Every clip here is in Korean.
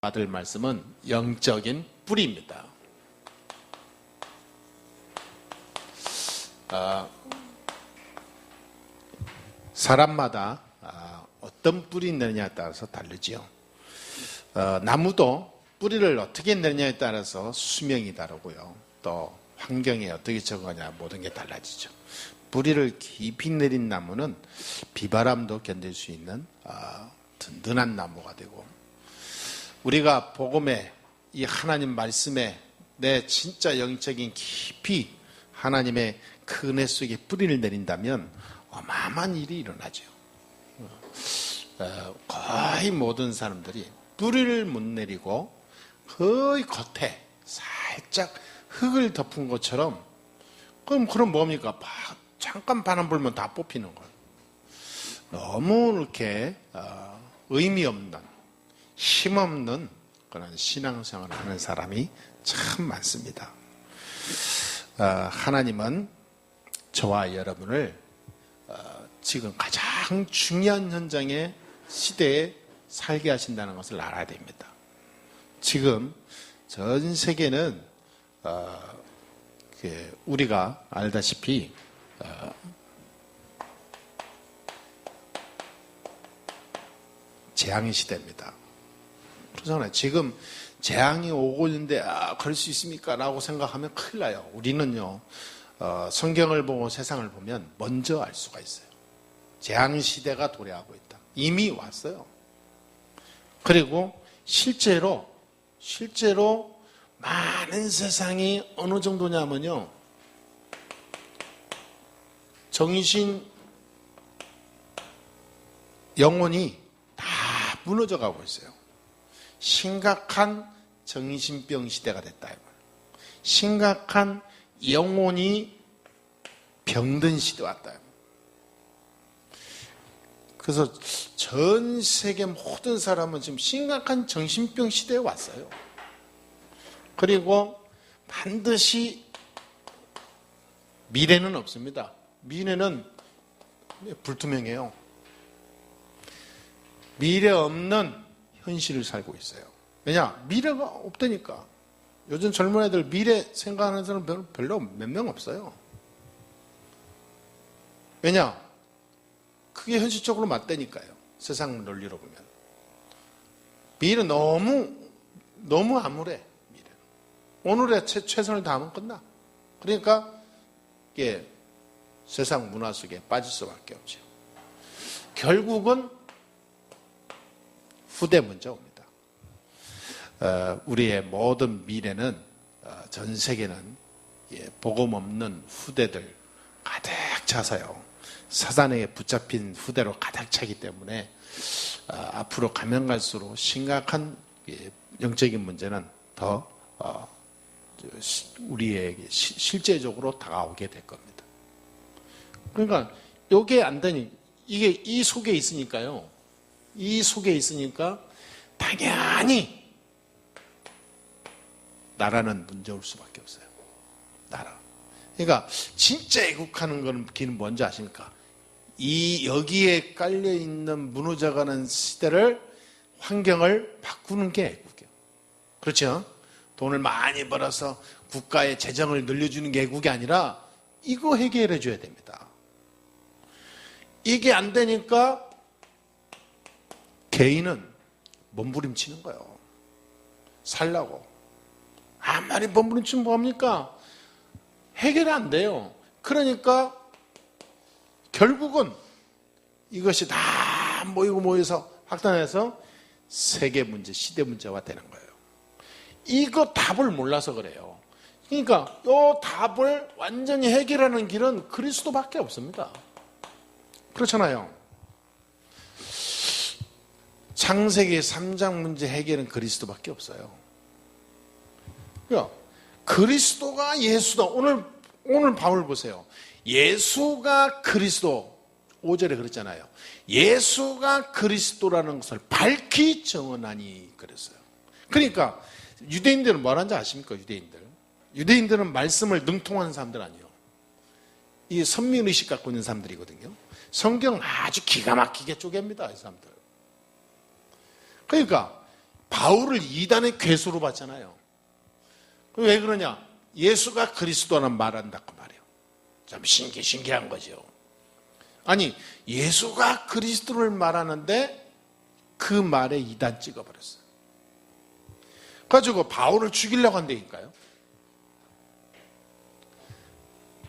받을 말씀은 영적인 뿌리입니다. 사람마다 어떤 뿌리 내느냐에 따라서 다르지요. 나무도 뿌리를 어떻게 내느냐에 따라서 수명이 다르고요. 또 환경에 어떻게 적응하냐 모든 게 달라지죠. 뿌리를 깊이 내린 나무는 비바람도 견딜 수 있는 든든한 나무가 되고, 우리가 복음에 이 하나님 말씀에 내 진짜 영적인 깊이 하나님의 그 은혜 속에 뿌리를 내린다면 어마어마한 일이 일어나죠. 거의 모든 사람들이 뿌리를 못 내리고 거의 겉에 살짝 흙을 덮은 것처럼, 그럼 뭡니까? 잠깐 바람 불면 다 뽑히는 거예요. 너무 이렇게 의미 없는, 힘없는 그런 신앙생활을 하는 사람이 참 많습니다. 하나님은 저와 여러분을 지금 가장 중요한 현장의 시대에 살게 하신다는 것을 알아야 됩니다. 지금 전 세계는 우리가 알다시피 재앙의 시대입니다. 그렇잖아요. 지금 재앙이 오고 있는데 그럴 수 있습니까? 라고 생각하면 큰일 나요. 우리는요, 성경을 보고 세상을 보면 먼저 알 수가 있어요. 재앙 시대가 도래하고 있다. 이미 왔어요. 그리고 실제로 많은 세상이 어느 정도냐면요, 정신, 영혼이 다 무너져 가고 있어요. 심각한 정신병 시대가 됐다. 심각한 영혼이 병든 시대가 왔다. 그래서 전 세계 모든 사람은 지금 심각한 정신병 시대에 왔어요. 그리고 반드시 미래는 없습니다. 미래는 불투명해요. 미래 없는 현실을 살고 있어요. 왜냐? 미래가 없다니까. 요즘 젊은 애들 미래 생각하는 사람 별로 몇 명 없어요. 왜냐? 그게 현실적으로 맞다니까요. 세상 논리로 보면. 미래는 너무 암울해. 미래는. 오늘의 최선을 다하면 끝나. 그러니까 이게 세상 문화 속에 빠질 수밖에 없죠. 결국은 후대 문제 옵니다. 우리의 모든 미래는, 전 세계는 복음 없는 후대들 가득 차서요, 사단에게 붙잡힌 후대로 가득 차기 때문에 앞으로 가면 갈수록 심각한 영적인 문제는 더 우리에게 실제적으로 다가오게 될 겁니다. 그러니까 이게 안 되니, 이게 이 속에 있으니까요. 이 속에 있으니까 당연히 나라는 문제 올 수밖에 없어요. 나라. 그러니까 진짜 애국하는 길은 뭔지 아십니까? 여기에 깔려있는 무너져가는 시대를, 환경을 바꾸는 게 애국이에요. 그렇죠? 돈을 많이 벌어서 국가의 재정을 늘려주는 게 애국이 아니라 이거 해결해 줘야 됩니다. 이게 안 되니까 개인은 몸부림치는 거예요. 살라고. 아무리 몸부림치면 뭐합니까? 해결이 안 돼요. 그러니까 결국은 이것이 다 모여서 확산해서 세계 문제, 시대 문제화 되는 거예요. 이거 답을 몰라서 그래요. 그러니까 이 답을 완전히 해결하는 길은 그리스도밖에 없습니다. 그렇잖아요. 창세기 3장 문제 해결은 그리스도밖에 없어요. 그러니까 그리스도가 예수다. 오늘 바울 보세요. 예수가 그리스도, 5절에 그랬잖아요. 예수가 그리스도라는 것을 밝히 증언하니 그랬어요. 그러니까 유대인들은 뭐라는지 아십니까? 유대인들은 말씀을 능통하는 사람들 아니에요. 이 선민의식 갖고 있는 사람들이거든요. 성경 아주 기가 막히게 쪼갭니다, 이 사람들. 그러니까 바울을 이단의 괴수로 봤잖아요. 왜 그러냐? 예수가 그리스도는 말한다고 말이에요. 참 신기한 거죠. 아니, 예수가 그리스도를 말하는데 그 말에 이단 찍어버렸어요. 가지고 바울을 죽이려고 한다니까요.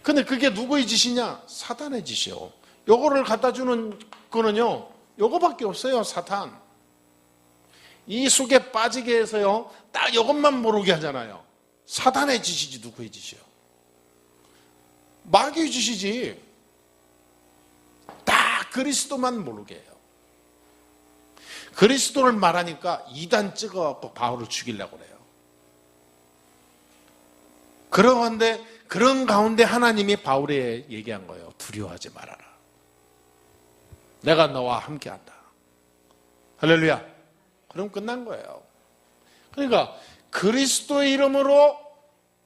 근데 그게 누구의 짓이냐? 사탄의 짓이요. 요거를 갖다 주는 거는요, 요거밖에 없어요. 사탄. 이 속에 빠지게 해서요, 딱 요것만 모르게 하잖아요. 사탄의 짓이지 누구의 짓이요? 마귀의 짓이지. 딱 그리스도만 모르게 해요. 그리스도를 말하니까 이단 찍어갖고 바울을 죽이려고 그래요. 그런데 그런 가운데 하나님이 바울에 얘기한 거예요. 두려워하지 말아라. 내가 너와 함께한다. 할렐루야. 그럼 끝난 거예요. 그러니까 그리스도의 이름으로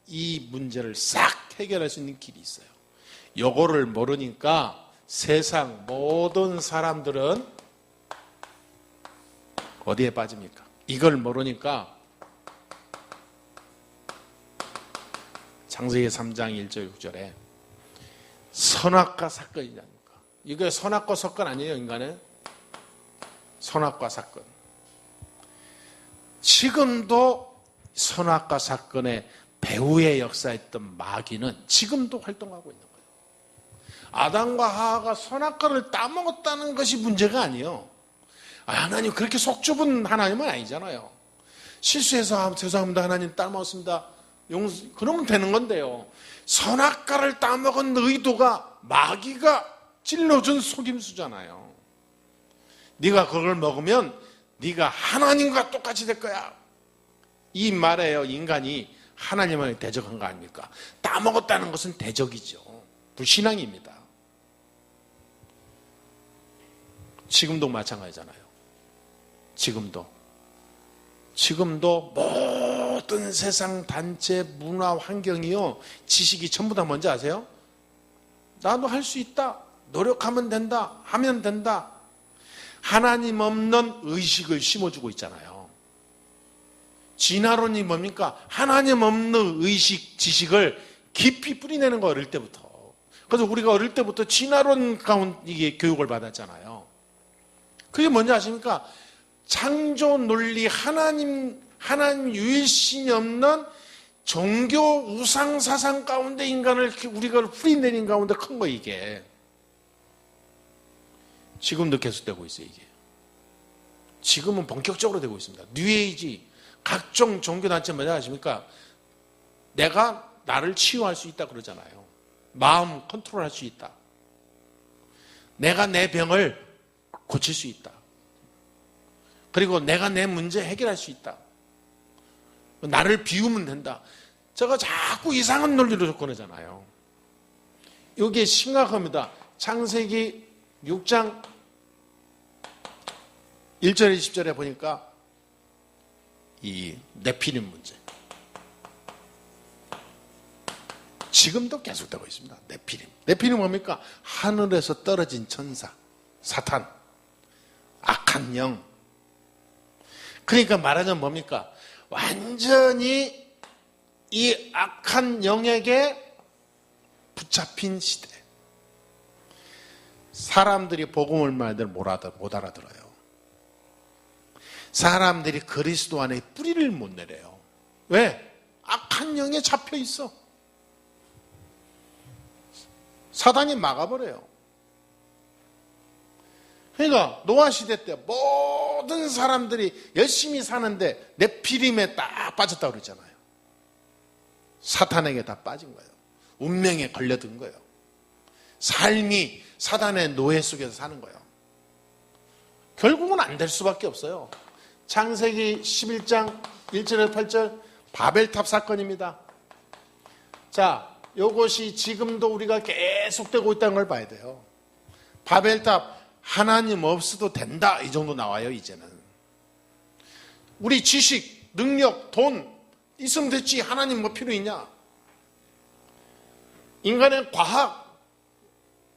이 문제를 싹 해결할 수 있는 길이 있어요. 요거를 모르니까 세상 모든 사람들은 어디에 빠집니까? 이걸 모르니까 창세기 3장 1절 6절에 선악과 사건이지 않습니까? 이게 선악과 사건 아니에요, 인간의? 선악과 사건. 지금도 선악과 사건의 배후에 역사했던 마귀는 지금도 활동하고 있는 거예요. 아담과 하와가 선악과를 따먹었다는 것이 문제가 아니에요. 하나님 그렇게 속 좁은 하나님은 아니잖아요. 실수해서 죄송합니다, 하나님 따먹었습니다, 그러면 되는 건데요. 선악과를 따먹은 의도가 마귀가 찔러준 속임수잖아요. 네가 그걸 먹으면 네가 하나님과 똑같이 될 거야. 이 말에요, 인간이 하나님을 대적한 거 아닙니까? 따먹었다는 것은 대적이죠. 불신앙입니다. 지금도 마찬가지잖아요. 지금도 모든 세상 단체, 문화, 환경이요, 지식이 전부 다 뭔지 아세요? 나도 할 수 있다, 노력하면 된다, 하면 된다. 하나님 없는 의식을 심어주고 있잖아요. 진화론이 뭡니까? 하나님 없는 의식, 지식을 깊이 뿌리내는 거, 어릴 때부터. 그래서 우리가 어릴 때부터 진화론 가운데 교육을 받았잖아요. 그게 뭔지 아십니까? 창조 논리, 하나님 유일신이 없는 종교 우상 사상 가운데 인간을 우리가 뿌리내린 가운데 큰 거, 이게. 지금도 계속되고 있어요, 이게. 지금은 본격적으로 되고 있습니다. 뉴에이지, 각종 종교단체 뭐냐 아십니까? 내가 나를 치유할 수 있다 그러잖아요. 마음 컨트롤할 수 있다. 내가 내 병을 고칠 수 있다. 그리고 내가 내 문제 해결할 수 있다. 나를 비우면 된다. 제가 자꾸 이상한 논리로 접근하잖아요. 이게 심각합니다. 창세기 6장 1절 20절에 보니까 이 네피림 문제, 지금도 계속되고 있습니다. 네피림 뭡니까? 하늘에서 떨어진 천사, 사탄, 악한 영. 그러니까 말하자면 뭡니까? 완전히 이 악한 영에게 붙잡힌 시대. 사람들이 복음을 말들 못 알아들어요. 사람들이 그리스도 안에 뿌리를 못 내려요. 왜? 악한 영에 잡혀 있어. 사단이 막아버려요. 그러니까 노아 시대 때 모든 사람들이 열심히 사는데 네피림에 딱 빠졌다고 그랬잖아요. 사탄에게 다 빠진 거예요. 운명에 걸려든 거예요. 삶이 사단의 노예 속에서 사는 거예요. 결국은 안 될 수밖에 없어요. 창세기 11장 1절에서 8절 바벨탑 사건입니다. 자, 이것이 지금도 우리가 계속되고 있다는 걸 봐야 돼요. 바벨탑, 하나님 없어도 된다, 이 정도 나와요. 이제는 우리 지식, 능력, 돈 있으면 됐지, 하나님 뭐 필요 있냐? 인간의 과학,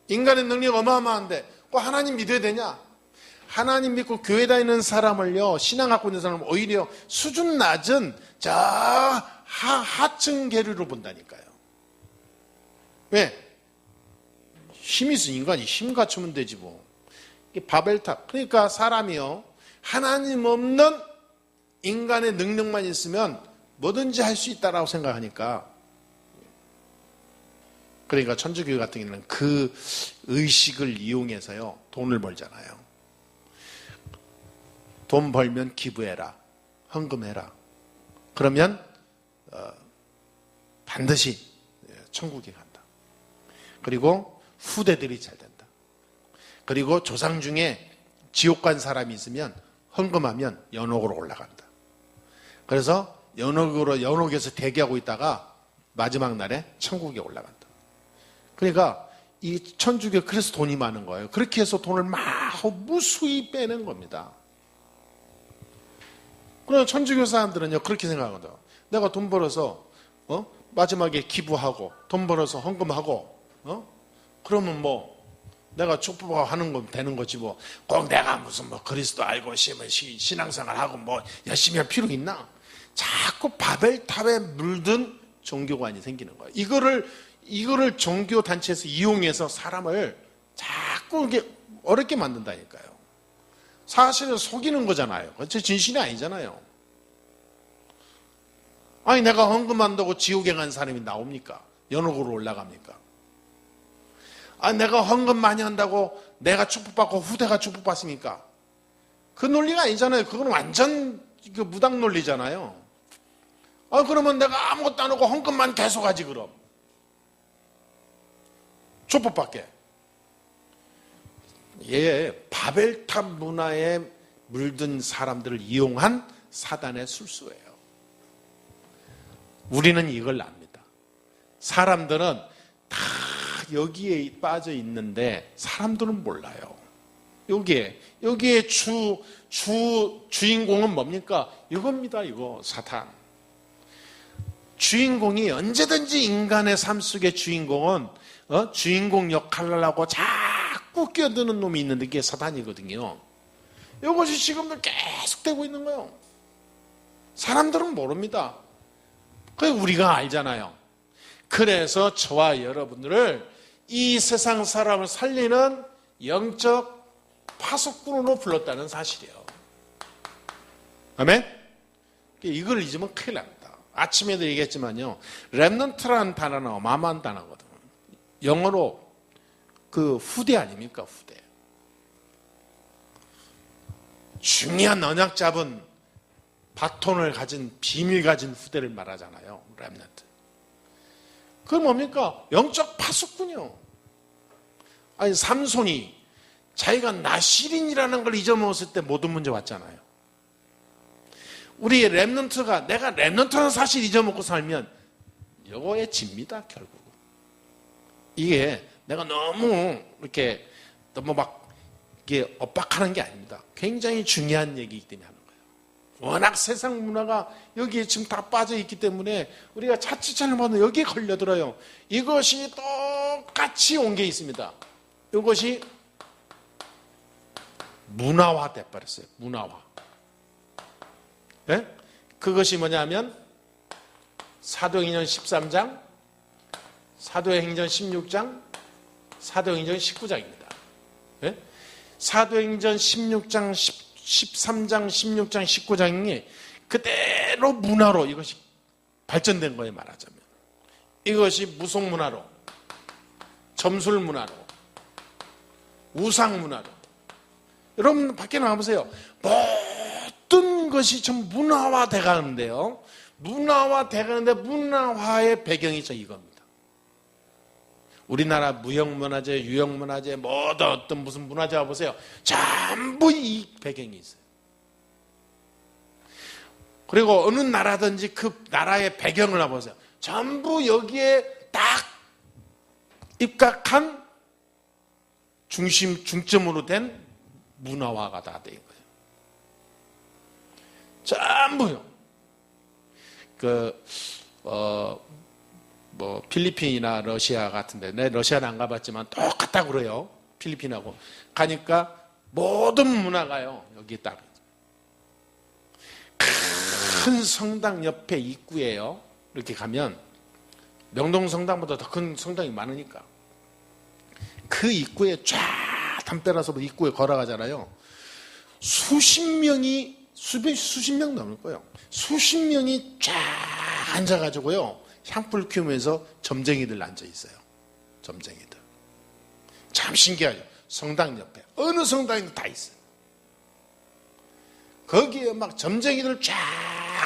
인간의 능력 어마어마한데 꼭 하나님 믿어야 되냐? 하나님 믿고 교회 다니는 사람을요, 신앙 갖고 있는 사람을 오히려 수준 낮은 저 하층 계류로 본다니까요. 왜? 힘이 있어. 인간이 힘 갖추면 되지 뭐. 이게 바벨탑. 그러니까 사람이요, 하나님 없는 인간의 능력만 있으면 뭐든지 할 수 있다라고 생각하니까, 그러니까 천주교 같은 경우는 그 의식을 이용해서요, 돈을 벌잖아요. 돈 벌면 기부해라, 헌금해라. 그러면 반드시 천국에 간다. 그리고 후대들이 잘 된다. 그리고 조상 중에 지옥 간 사람이 있으면 헌금하면 연옥으로 올라간다. 그래서 연옥에서 대기하고 있다가 마지막 날에 천국에 올라간다. 그러니까 이 천주교 그래서 돈이 많은 거예요. 그렇게 해서 돈을 막 무수히 빼는 겁니다. 그래서 천주교 사람들은요, 그렇게 생각하거든요. 내가 돈 벌어서 마지막에 기부하고 돈 벌어서 헌금하고 그러면 뭐 내가 축복하는 건 되는 거지 뭐 꼭 내가 무슨 뭐 그리스도 알고 신앙생활하고 뭐 열심히 할 필요 있나? 자꾸 바벨탑에 물든 종교관이 생기는 거예요. 이거를 종교 단체에서 이용해서 사람을 자꾸 이게 어렵게 만든다니까요. 사실은 속이는 거잖아요. 그렇죠? 진실이 아니잖아요. 아니 내가 헌금한다고 지옥에 간 사람이 나옵니까? 연옥으로 올라갑니까? 아니 내가 헌금 많이 한다고 내가 축복받고 후대가 축복받습니까? 그 논리가 아니잖아요. 그건 완전 무당 논리잖아요. 그러면 내가 아무것도 안 하고 헌금만 계속 하지 그럼. 축복받게. 바벨탑 문화에 물든 사람들을 이용한 사단의 술수예요. 우리는 이걸 압니다. 사람들은 다 여기에 빠져 있는데 사람들은 몰라요. 여기에 주인공은 뭡니까? 이겁니다. 이거 사탄. 주인공이 언제든지 인간의 삶 속의 주인공은 주인공 역할을 하고 자꾸 끼어드는 놈이 있는데 그게 사탄이거든요. 이것이 지금도 계속되고 있는 거예요. 사람들은 모릅니다. 그게 우리가 알잖아요. 그래서 저와 여러분들을 이 세상 사람을 살리는 영적 파수꾼으로 불렀다는 사실이에요. 아멘? 이걸 잊으면 큰일 납니다. 아침에도 얘기했지만요, 렘넌트라는 단어는 어마어마한 단어거든요. 영어로 그 후대 아닙니까? 후대. 중요한 언약 잡은 바톤을 가진 비밀 가진 후대를 말하잖아요. 렘넌트. 그건 뭡니까? 영적 파수꾼이요. 아니 삼손이 자기가 나실인이라는 걸 잊어먹었을 때 모든 문제 왔잖아요. 우리 렘넌트가 내가 렘넌트라는 사실 잊어먹고 살면 이거에 집니다. 결국. 이게 내가 너무 막 이게 엇박하는 게 아닙니다. 굉장히 중요한 얘기이기 때문에 하는 거예요. 워낙 세상 문화가 여기에 지금 다 빠져 있기 때문에 우리가 자칫 잘못하면 여기에 걸려들어요. 이것이 똑같이 온 게 있습니다. 이것이 문화화 돼버렸어요. 문화화. 네? 그것이 뭐냐면 사도행전 13장, 사도행전 16장, 사도행전 19장입니다. 네? 사도행전 16장, 13장, 16장, 19장이 그대로 문화로 이것이 발전된 거예요. 말하자면 이것이 무속문화로, 점술문화로, 우상문화로. 여러분 밖에 나와보세요. 모든 것이 좀 문화화 돼가는데요. 문화화 돼가는데 문화화의 배경이 이겁니다. 우리나라 무형문화재, 유형문화재, 모든 어떤 무슨 문화재 와보세요. 전부 이 배경이 있어요. 그리고 어느 나라든지 그 나라의 배경을 와보세요. 전부 여기에 딱 입각한 중점으로 된 문화화가 다 된 거예요. 전부요. 필리핀이나 러시아 같은데, 내 러시아는 안 가봤지만 똑같다고 그래요. 필리핀하고. 가니까 모든 문화가요 여기에 따라 큰 성당 옆에 입구에요 이렇게 가면 명동 성당보다 더 큰 성당이 많으니까 그 입구에 쫙 담벼라서 입구에 걸어가잖아요. 수십 명 넘을 거예요. 수십 명이 쫙 앉아가지고요 향불 피우면서 점쟁이들 앉아 있어요. 점쟁이들 참 신기하죠. 성당 옆에 어느 성당에도 다 있어요. 거기에 막 점쟁이들 쫙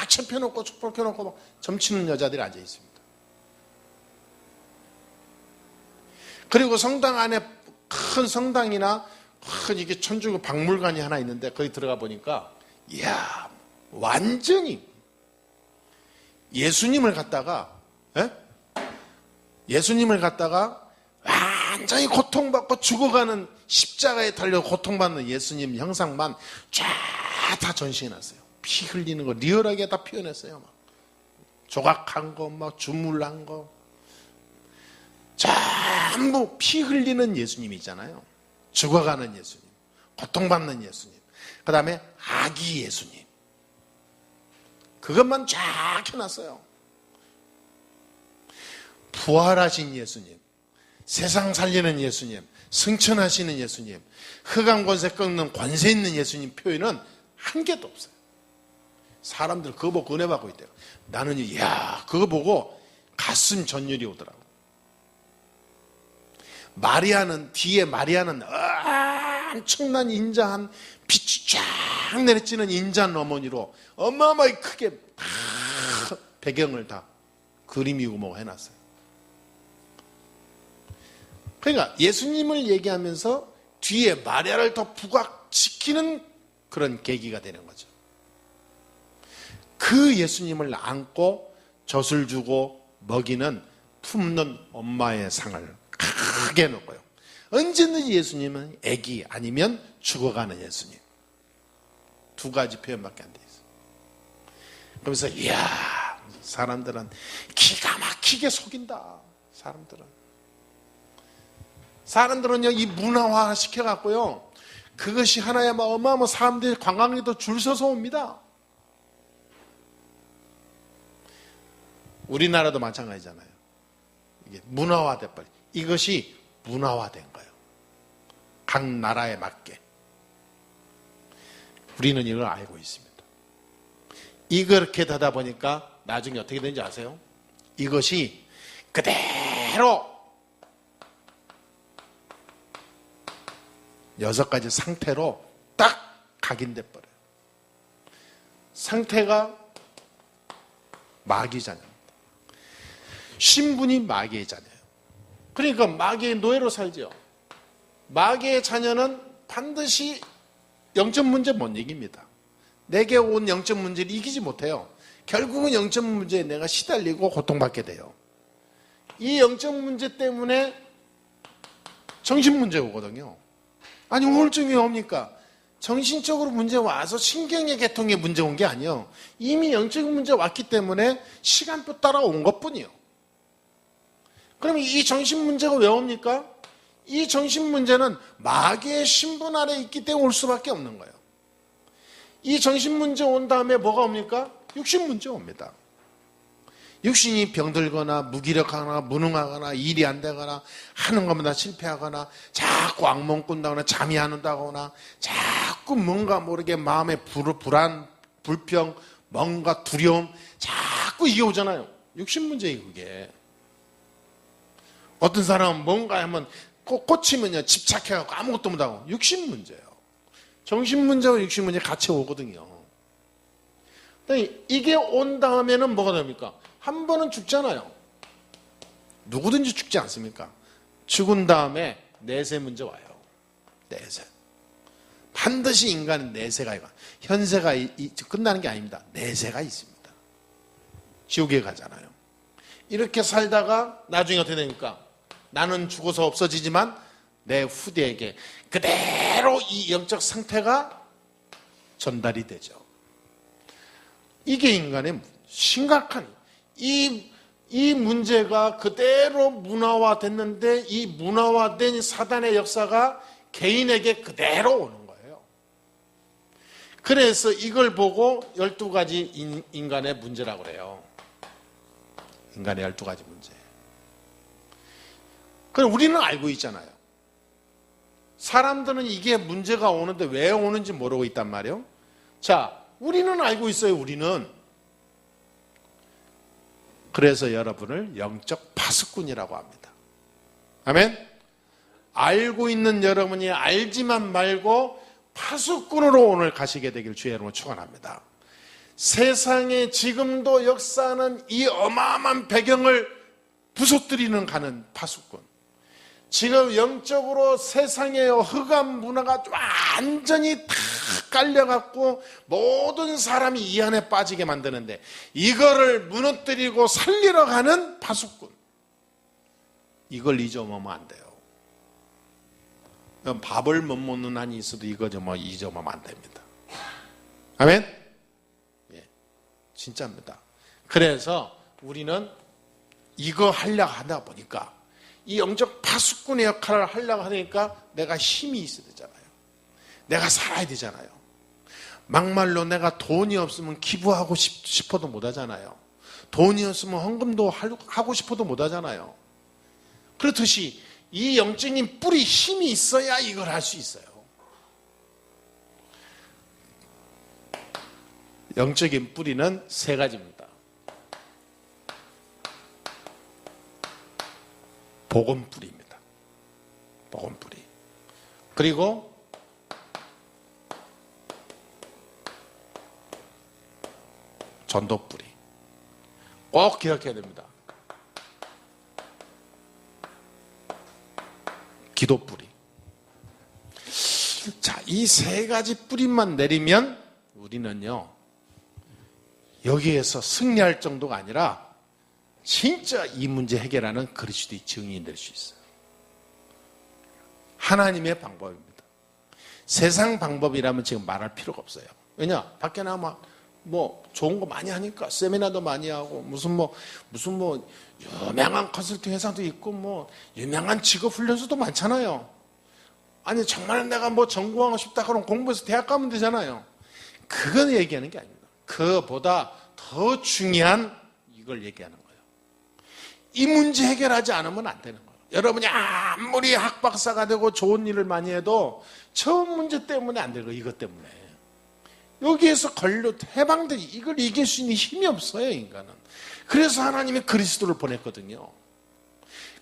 쳐펴놓고 촛불 켜놓고 막 점치는 여자들이 앉아 있습니다. 그리고 성당 안에 큰 성당이나 큰 이게 천주교 박물관이 하나 있는데 거기 들어가 보니까 이야 완전히 예수님을 갖다가 완전히 고통받고 죽어가는 십자가에 달려 고통받는 예수님 형상만 쫙 다 전시해놨어요. 피 흘리는 거 리얼하게 다 표현했어요. 막 조각한 거, 막 주물한 거, 전부 피 흘리는 예수님이잖아요. 죽어가는 예수님, 고통받는 예수님, 그 다음에 아기 예수님, 그것만 쫙 해놨어요. 부활하신 예수님, 세상 살리는 예수님, 승천하시는 예수님, 흑암 권세 꺾는 권세 있는 예수님 표현은 한 개도 없어요. 사람들 그거 보고 은혜 받고 있대요. 나는 이야 그거 보고 가슴 전율이 오더라고. 뒤에 마리아는 엄청난 인자한 빛이 쫙 내리치는 인자한 어머니로 어마어마하게 크게 배경을 다 그림이고 뭐 해놨어요. 그러니까 예수님을 얘기하면서 뒤에 마리아를 더 부각시키는 그런 계기가 되는 거죠. 그 예수님을 안고 젖을 주고 먹이는 품는 엄마의 상을 크게 놓고요. 언제든지 예수님은 아기 아니면 죽어가는 예수님. 두 가지 표현밖에 안 돼 있어요. 그러면서 이야 사람들은 기가 막히게 속인다. 사람들은요 이 문화화 시켜갖고요 그것이 하나의 어마어마한 사람들이 관광객도 줄 서서 옵니다. 우리나라도 마찬가지잖아요. 이게 문화화돼버려. 이것이 문화화된 거예요. 각 나라에 맞게. 우리는 이걸 알고 있습니다. 이렇게 되다 보니까 나중에 어떻게 되는지 아세요? 이것이 그대로 6가지 상태로 딱 각인돼 버려요. 상태가 마귀 자녀입니다. 신분이 마귀의 자녀예요. 그러니까 마귀의 노예로 살죠. 마귀의 자녀는 반드시 영적 문제 못 이깁니다. 내게 온 영적 문제를 이기지 못해요. 결국은 영적 문제에 내가 시달리고 고통받게 돼요. 이 영적 문제 때문에 정신 문제 오거든요. 아니 우울증이 옵니까? 정신적으로 문제 와서 신경의 계통에 문제 온 게 아니에요. 이미 영적인 문제 왔기 때문에 시간표 따라 온 것뿐이에요. 그럼 이 정신 문제가 왜 옵니까? 이 정신 문제는 마귀의 신분 아래 있기 때문에 올 수밖에 없는 거예요. 이 정신 문제 온 다음에 뭐가 옵니까? 육신 문제 옵니다. 육신이 병들거나 무기력하거나 무능하거나 일이 안 되거나 하는 것마다 실패하거나 자꾸 악몽 꾼다거나 잠이 안 온다거나 자꾸 뭔가 모르게 마음에 불안, 불평, 뭔가 두려움 자꾸 이게 오잖아요. 육신 문제예요 그게. 어떤 사람은 뭔가 하면 꽂히면요 집착해갖고 아무것도 못하고 육신 문제예요. 정신 문제와 육신 문제 같이 오거든요. 이게 온 다음에는 뭐가 됩니까? 한 번은 죽잖아요. 누구든지 죽지 않습니까? 죽은 다음에 내세 문제 와요. 내세. 반드시 인간은 내세가 있고 현세가 끝나는 게 아닙니다. 내세가 있습니다. 지옥에 가잖아요. 이렇게 살다가 나중에 어떻게 됩니까? 나는 죽어서 없어지지만 내 후대에게 그대로 이 영적 상태가 전달이 되죠. 이게 인간의 심각한 이 문제가 그대로 문화화됐는데 이 문화화된 사단의 역사가 개인에게 그대로 오는 거예요. 그래서 이걸 보고 12가지 인간의 문제라고 그래요. 인간의 12가지 문제. 그럼 우리는 알고 있잖아요. 사람들은 이게 문제가 오는데 왜 오는지 모르고 있단 말이에요. 자, 우리는 알고 있어요. 우리는. 그래서 여러분을 영적 파수꾼이라고 합니다. 아멘? 알고 있는 여러분이 알지만 말고 파수꾼으로 오늘 가시게 되길 주의 이름으로 축원합니다. 세상에 지금도 역사하는 이 어마어마한 배경을 부서뜨리는 가는 파수꾼. 지금 영적으로 세상의 흑암 문화가 완전히 다 깔려갖고 모든 사람이 이 안에 빠지게 만드는데 이거를 무너뜨리고 살리러 가는 파수꾼. 이걸 잊어먹으면 안 돼요. 밥을 못 먹는 한이 있어도 이거 잊어먹으면 안 됩니다. 아멘? 예, 진짜입니다. 그래서 우리는 이거 하려고 하다 보니까 이 영적 파수꾼의 역할을 하려고 하니까 내가 힘이 있어야 되잖아요. 내가 살아야 되잖아요. 막말로 내가 돈이 없으면 기부하고 싶어도 못 하잖아요. 돈이 없으면 헌금도 하고 싶어도 못 하잖아요. 그렇듯이 이 영적인 뿌리 힘이 있어야 이걸 할 수 있어요. 영적인 뿌리는 3가지입니다. 복음 뿌리입니다. 복음 뿌리. 그리고 전도 뿌리. 꼭 기억해야 됩니다. 기도 뿌리. 자, 이 3가지 뿌리만 내리면 우리는요, 여기에서 승리할 정도가 아니라 진짜 이 문제 해결하는 그리스도의 증인이 될 수 있어요. 하나님의 방법입니다. 세상 방법이라면 지금 말할 필요가 없어요. 왜냐? 밖에 나가면 좋은 거 많이 하니까 세미나도 많이 하고 무슨 유명한 컨설팅 회사도 있고 유명한 직업 훈련소도 많잖아요. 아니 정말 내가 전공하고 싶다 그러면 공부해서 대학 가면 되잖아요. 그건 얘기하는 게 아닙니다. 그보다 더 중요한 이걸 얘기하는 거예요. 이 문제 해결하지 않으면 안 되는 거예요. 여러분이 아무리 학박사가 되고 좋은 일을 많이 해도 저 문제 때문에 안 되고 이것 때문에 여기에서 해방되지 이걸 이길 수 있는 힘이 없어요. 인간은. 그래서 하나님이 그리스도를 보냈거든요.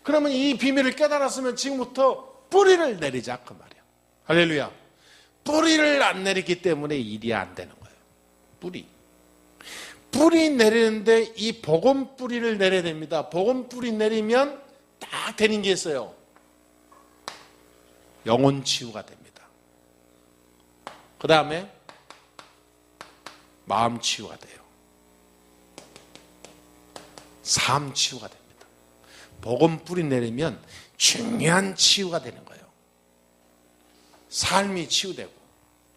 그러면 이 비밀을 깨달았으면 지금부터 뿌리를 내리자 그 말이에요. 할렐루야. 뿌리를 안 내리기 때문에 일이 안 되는 거예요. 뿌리 내리는데 이 복음 뿌리를 내려야 됩니다. 복음 뿌리 내리면 딱 되는 게 있어요. 영혼 치유가 됩니다. 그 다음에 마음 치유가 돼요. 삶 치유가 됩니다. 복음 뿌리 내리면 중요한 치유가 되는 거예요. 삶이 치유되고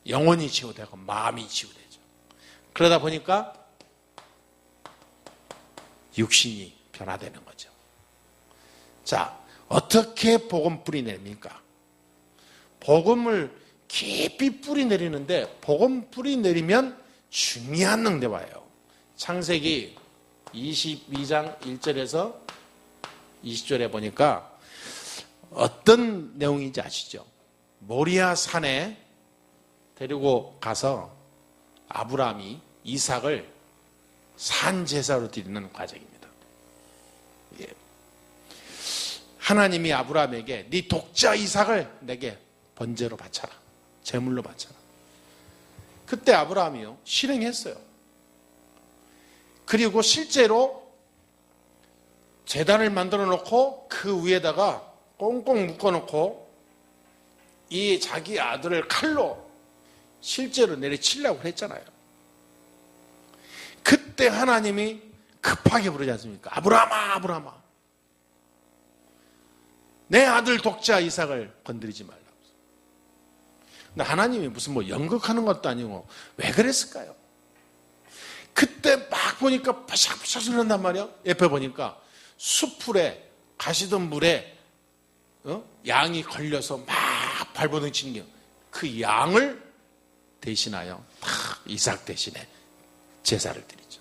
영혼이 치유되고 마음이 치유되죠. 그러다 보니까 육신이 변화되는 거죠. 자, 어떻게 복음 뿌리 내립니까? 복음을 깊이 뿌리 내리는데 복음 뿌리 내리면 중요한 능력 와요. 창세기 22장 1절에서 20절에 보니까 어떤 내용인지 아시죠? 모리아 산에 데리고 가서 아브라함이 이삭을 산제사로 드리는 과정입니다. 예. 하나님이 아브라함에게 네 독자 이삭을 내게 번제로 바쳐라. 제물로 바쳐라. 그때 아브라함이요 실행했어요. 그리고 실제로 제단을 만들어 놓고 그 위에다가 꽁꽁 묶어 놓고 이 자기 아들을 칼로 실제로 내리치려고 했잖아요. 그때 하나님이 급하게 부르지 않습니까? 아브라함아, 아브라함아. 내 아들 독자 이삭을 건드리지 말라고. 근데 하나님이 무슨 연극하는 것도 아니고 왜 그랬을까요? 그때 막 보니까 바삭바삭 소리난단 말이야. 옆에 보니까 수풀에 가시던 물에 양이 걸려서 막 발버둥 치는 게 그 양을 대신하여 다 이삭 대신에 제사를 드리죠.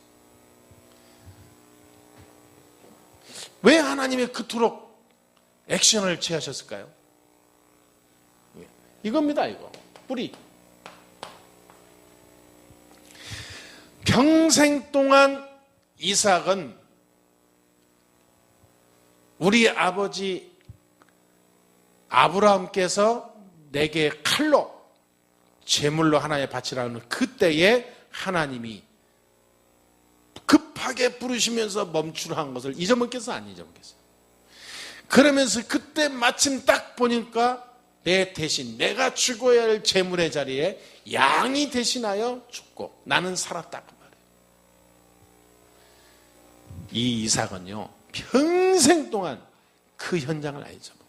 왜 하나님이 그토록 액션을 취하셨을까요? 이겁니다. 이거 뿌리. 평생 동안 이삭은 우리 아버지 아브라함께서 내게 칼로 제물로 하나에 바치라는 그때에 하나님이 급하게 부르시면서 멈추라 한 것을 잊어먹겠어? 안 잊어먹겠어요? 그러면서 그때 마침 딱 보니까 내 대신 내가 죽어야 할 제물의 자리에 양이 대신하여 죽고 나는 살았다 그 말이에요. 이 이삭은요 평생 동안 그 현장을 안 잊어먹어요.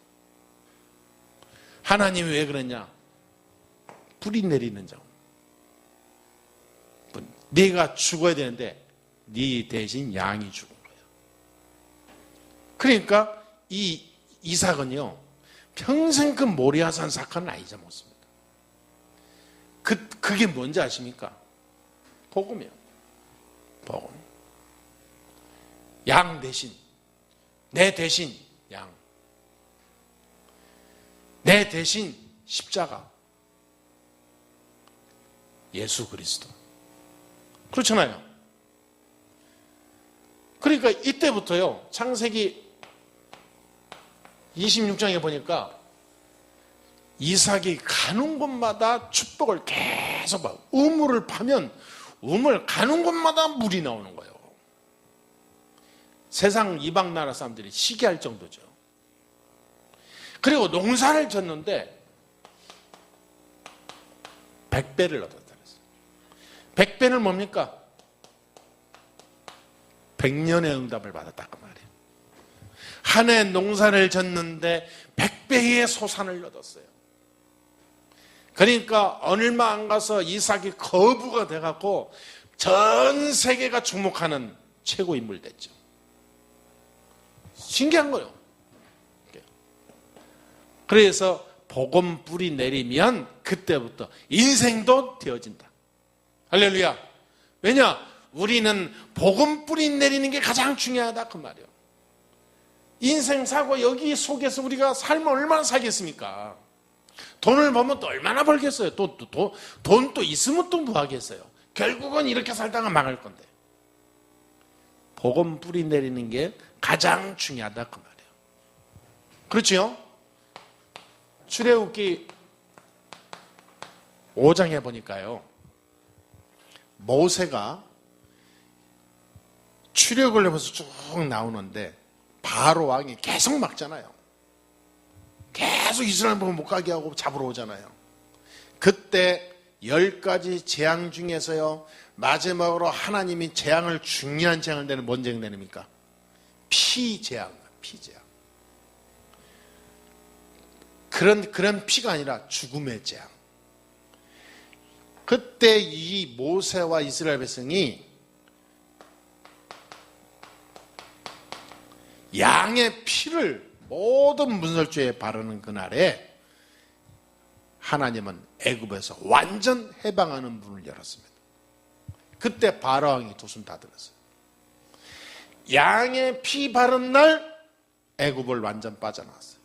하나님이 왜 그러냐? 뿌리 내리는 자. 네가 죽어야 되는데 네 대신 양이 죽은 거예요. 그러니까 이 이삭은요 평생 그 모리아산 사건을 안 잊어먹습니다. 그게 뭔지 아십니까? 복음이요. 복음. 양 대신, 내 대신 양, 내 대신 십자가, 예수 그리스도. 그렇잖아요. 그러니까 이때부터요 창세기 26장에 보니까 이삭이 가는 곳마다 축복을 계속 봐. 우물을 파면 우물 가는 곳마다 물이 나오는 거예요. 세상 이방 나라 사람들이 시기할 정도죠. 그리고 농사를 졌는데 100배를 얻었다 그랬어요. 100배는 뭡니까? 100년의 응답을 받았다 그 말이에요. 한 해 농사를 졌는데 100배의 소산을 얻었어요. 그러니까 얼마 안 가서 이삭이 거부가 돼갖고 전 세계가 주목하는 최고 인물 됐죠. 신기한 거예요. 그래서 복음 뿌리 내리면 그때부터 인생도 되어진다. 할렐루야. 왜냐? 우리는 복음 뿌리 내리는 게 가장 중요하다 그 말이에요. 인생 사고 여기 속에서 우리가 삶을 얼마나 살겠습니까? 돈을 벌면 또 얼마나 벌겠어요? 돈 또 있으면 또 뭐 하겠어요? 결국은 이렇게 살다가 망할 건데. 복음 뿌리 내리는 게 가장 중요하다 그 말이에요. 그렇죠? 출애굽기 5장에 보니까요 모세가 출애굽을 하면서 쭉 나오는데 바로 왕이 계속 막잖아요. 계속 이스라엘 보면 못 가게 하고 잡으러 오잖아요. 그때 10가지 재앙 중에서요 마지막으로 하나님이 재앙을 중요한 재앙을 내는 뭔 재앙 내립니까? 피재앙. 그런 피가 아니라 죽음의 재앙. 그때 이 모세와 이스라엘 백성이 양의 피를 모든 문설주에 바르는 그날에 하나님은 애굽에서 완전 해방하는 문을 열었습니다. 그때 바로왕이 두 손 다 들었어요. 양의 피 바른 날 애굽을 완전 빠져나왔어요.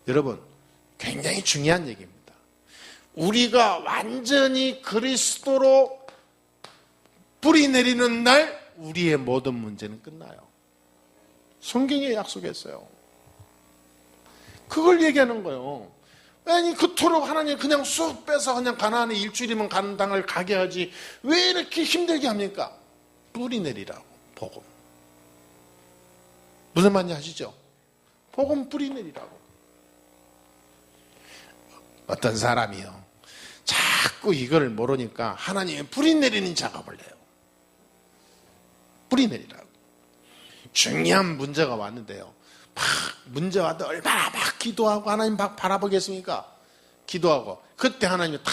여러분 굉장히 중요한 얘기입니다. 우리가 완전히 그리스도로 뿌리 내리는 날 우리의 모든 문제는 끝나요. 성경에 약속했어요. 그걸 얘기하는 거예요. 아니 그토록 하나님 그냥 쑥 빼서 그냥 가나안에 일주일이면 가는 땅을 가게 하지 왜 이렇게 힘들게 합니까? 뿌리 내리라고. 복음. 무슨 말인지 아시죠? 복음 뿌리 내리라고. 어떤 사람이요 자꾸 이걸 모르니까 하나님의 뿌리 내리는 작업을 해요. 뿌리 내리라고. 중요한 문제가 왔는데요 막 문제 와도 얼마나 막 기도하고 하나님 막 바라보겠습니까? 기도하고 그때 하나님이 다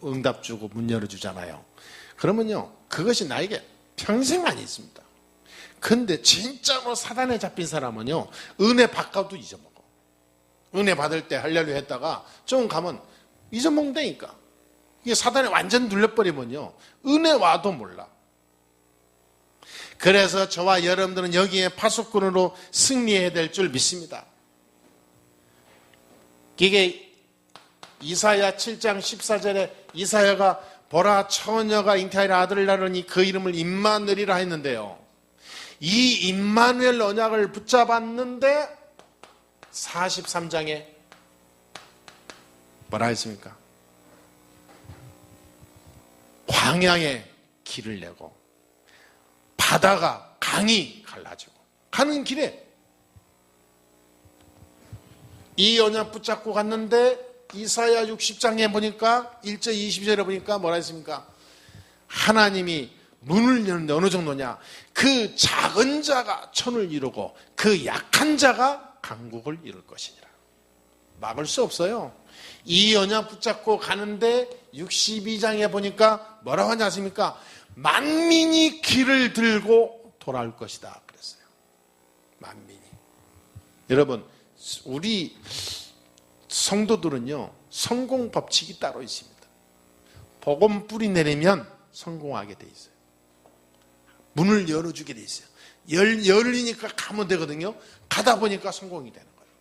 응답 주고 문 열어주잖아요. 그러면요 그것이 나에게 평생만 있습니다. 근데 진짜로 사단에 잡힌 사람은요 은혜 받고도 잊어먹어. 은혜 받을 때 할렐루야 했다가 좀 가면 잊어먹는다니까. 이게 사단이 완전 눌려버리면요, 은혜와도 몰라. 그래서 저와 여러분들은 여기에 파수꾼으로 승리해야 될 줄 믿습니다. 이게 이사야 7장 14절에 이사야가 보라 처녀가 잉태하리라 아들을 낳으니 그 이름을 임마누엘이라 했는데요, 이 임마누엘 언약을 붙잡았는데 43장에 뭐라 했습니까? 광야에 길을 내고 바다가 강이 갈라지고 가는 길에 이 언약 붙잡고 갔는데 이사야 60장에 보니까 1절 20절에 보니까 뭐라 했습니까? 하나님이 문을 여는데 어느 정도냐? 그 작은 자가 천을 이루고 그 약한 자가 강국을 이룰 것이니라. 막을 수 없어요. 이 언약 붙잡고 가는데 62장에 보니까 뭐라고 하지 않습니까? 만민이 길을 들고 돌아올 것이다 그랬어요. 만민이. 여러분, 우리 성도들은요, 성공 법칙이 따로 있습니다. 복음 뿌리 내리면 성공하게 돼 있어요. 문을 열어주게 돼 있어요. 열리니까 가면 되거든요. 가다 보니까 성공이 되는 거예요.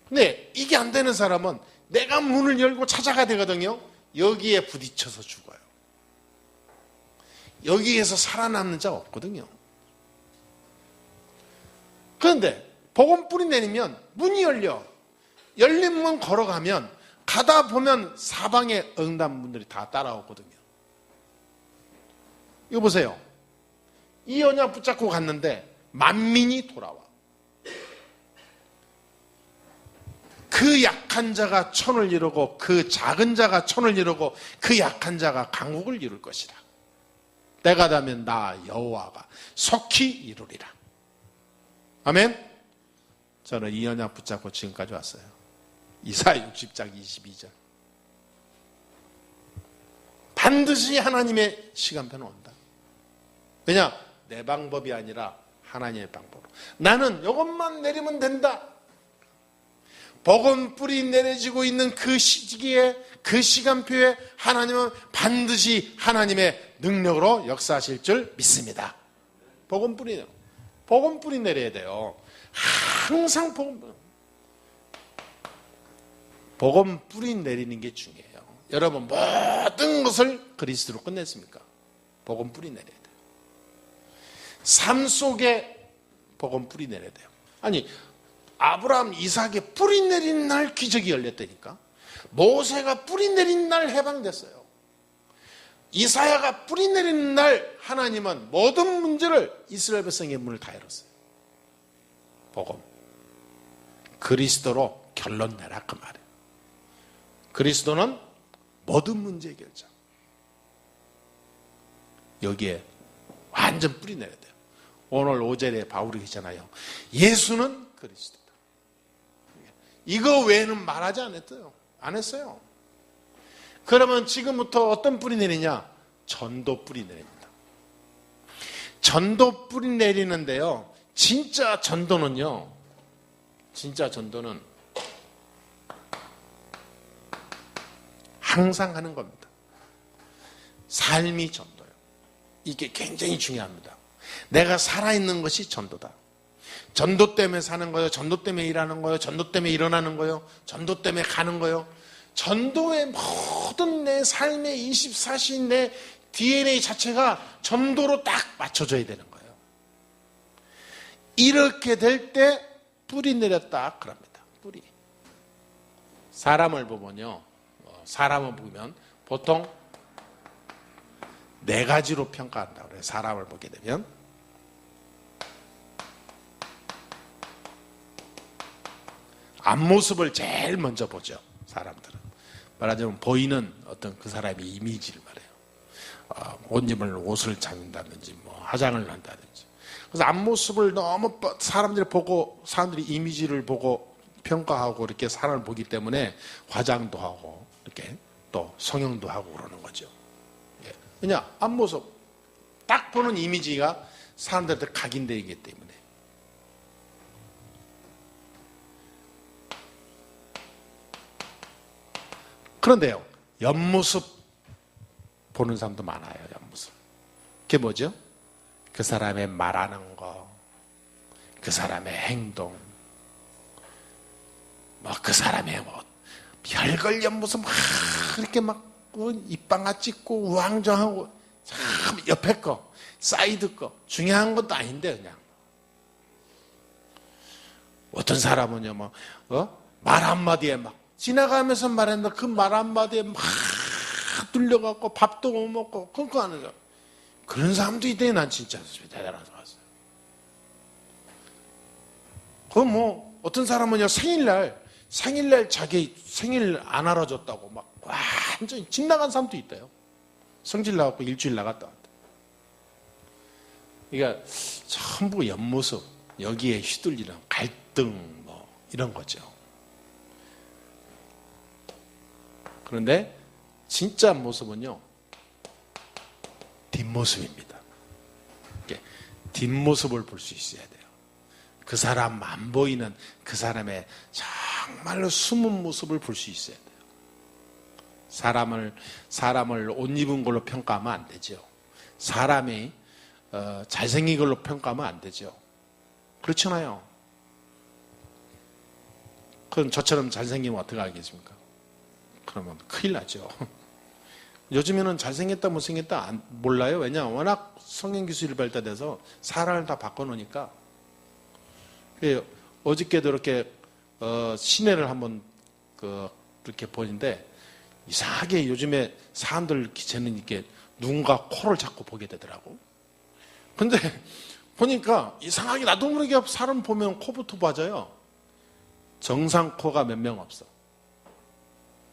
근데 이게 안 되는 사람은 내가 문을 열고 찾아가야 되거든요. 여기에 부딪혀서 죽어요. 여기에서 살아남는 자 없거든요. 그런데 복음 뿌리 내리면 문이 열려. 열린 문 걸어가면 가다 보면 사방에 응답문들이 다 따라오거든요. 이거 보세요. 이 언약 붙잡고 갔는데 만민이 돌아와. 그 약한 자가 천을 이루고 그 작은 자가 천을 이루고 그 약한 자가 강국을 이룰 것이다. 때가 되면 나 여호와가 속히 이루리라. 아멘. 저는 이 언약 붙잡고 지금까지 왔어요. 이사야 60장 22절. 반드시 하나님의 시간표는 온다. 왜냐? 내 방법이 아니라 하나님의 방법으로. 나는 이것만 내리면 된다. 복음 뿌리 내려지고 있는 그 시기에, 그 시간표에 하나님은 반드시 하나님의 능력으로 역사하실 줄 믿습니다. 복음 뿌리 내려야 돼요. 항상 복음 뿌리 내리는 게 중요해요. 여러분, 모든 것을 그리스도로 끝냈습니까? 복음 뿌리 내려야 돼요. 삶 속에 복음 뿌리 내려야 돼요. 아니, 아브라함, 이삭에 뿌리 내린 날 기적이 열렸다니까. 모세가 뿌리 내린 날 해방됐어요. 이사야가 뿌리 내린 날 하나님은 모든 문제를 이스라엘 백성의 문을 다 열었어요. 복음. 그리스도로 결론 내라 그 말이에요. 그리스도는 모든 문제 해결자. 여기에 완전 뿌리 내려야 돼요. 오늘 5절에 바울이 했잖아요. 예수는 그리스도다. 이거 외에는 말하지 않았어요. 안 했어요. 그러면 지금부터 어떤 뿌리 내리냐? 전도 뿌리 내립니다. 전도 뿌리 내리는데요. 진짜 전도는 항상 하는 겁니다. 삶이 전도예요. 이게 굉장히 중요합니다. 내가 살아있는 것이 전도다. 전도 때문에 사는 거예요. 전도 때문에 일하는 거예요. 전도 때문에 일어나는 거예요. 전도 때문에 가는 거예요. 전도의 모든 내 삶의 24시 내 DNA 자체가 전도로 딱 맞춰져야 되는 거예요. 이렇게 될 때 뿌리 내렸다 그럽니다. 뿌리. 사람을 보면 보통 네 가지로 평가한다고 그래요. 사람을 보게 되면 앞모습을 제일 먼저 보죠. 사람들은 말하자면 보이는 어떤 그 사람의 이미지를 말해요. 옷 입을 옷을 잡는다든지 화장을 한다든지. 그래서 앞모습을 너무 사람들이 이미지를 보고 평가하고 이렇게 사람을 보기 때문에 화장도 하고 이렇게 또 성형도 하고 그러는 거죠. 왜냐? 앞모습 딱 보는 이미지가 사람들한테 각인되기 때문에. 그런데요, 옆모습 보는 사람도 많아요. 옆모습. 그게 뭐죠? 그 사람의 말하는 거, 그 사람의 행동, 뭐 그 사람의 뭐 별걸 옆모습 막 이렇게 막 입방아 찍고 우왕좌왕하고 참 옆에 거, 사이드 거 중요한 것도 아닌데 그냥 어떤 사람은요 말 한마디에 막 지나가면서 말했는데 그 말 한마디에 막 뚫려갖고 밥도 못 먹고 그거 하는 거 그런 사람도 있대. 난 진짜 대단한 사람 봤어요. 그 뭐 어떤 사람은요 생일날 자기 생일 안 알아줬다고 막 완전히 집 나간 사람도 있대요. 성질 나갖고 일주일 나갔다 왔다. 그러니까 전부 옆모습 여기에 휘둘리는 갈등 뭐 이런 거죠. 그런데 진짜 모습은요 뒷모습입니다. 뒷모습을 볼 수 있어야 돼요. 그 사람 안 보이는 그 사람의 정말로 숨은 모습을 볼 수 있어야 돼요. 사람을 옷 입은 걸로 평가하면 안 되죠. 사람이 잘생긴 걸로 평가하면 안 되죠. 그렇잖아요. 그럼 저처럼 잘생기면 어떻게 하겠습니까? 그러면 큰일 나죠. 요즘에는 잘생겼다 못생겼다 몰라요. 왜냐하면 워낙 성형기술이 발달돼서 사람을 다 바꿔놓으니까. 어저께도 이렇게 시내를 한번 이렇게 보는데 이상하게 요즘에 사람들 기체는 이렇게 누군가 코를 자꾸 보게 되더라고. 근데 보니까 이상하게 나도 모르게 사람 보면 코부터 맞아요. 정상 코가 몇 명 없어.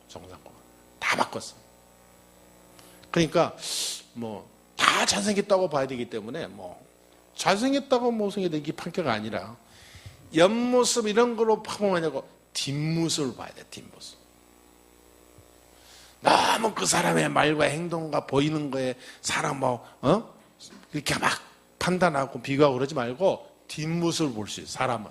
정상 코가 다 바꿨어. 그러니까 뭐 다 잘생겼다고 봐야 되기 때문에 뭐 잘생겼다고 못생겼다 이게 판결가 아니라 옆모습 이런 걸로 파악하냐고 뒷모습을 봐야 돼. 뒷모습. 너무 그 사람의 말과 행동과 보이는 거에 사람 이렇게 막 판단하고 비교하고 그러지 말고 뒷모습을 볼 수 있어요. 사람은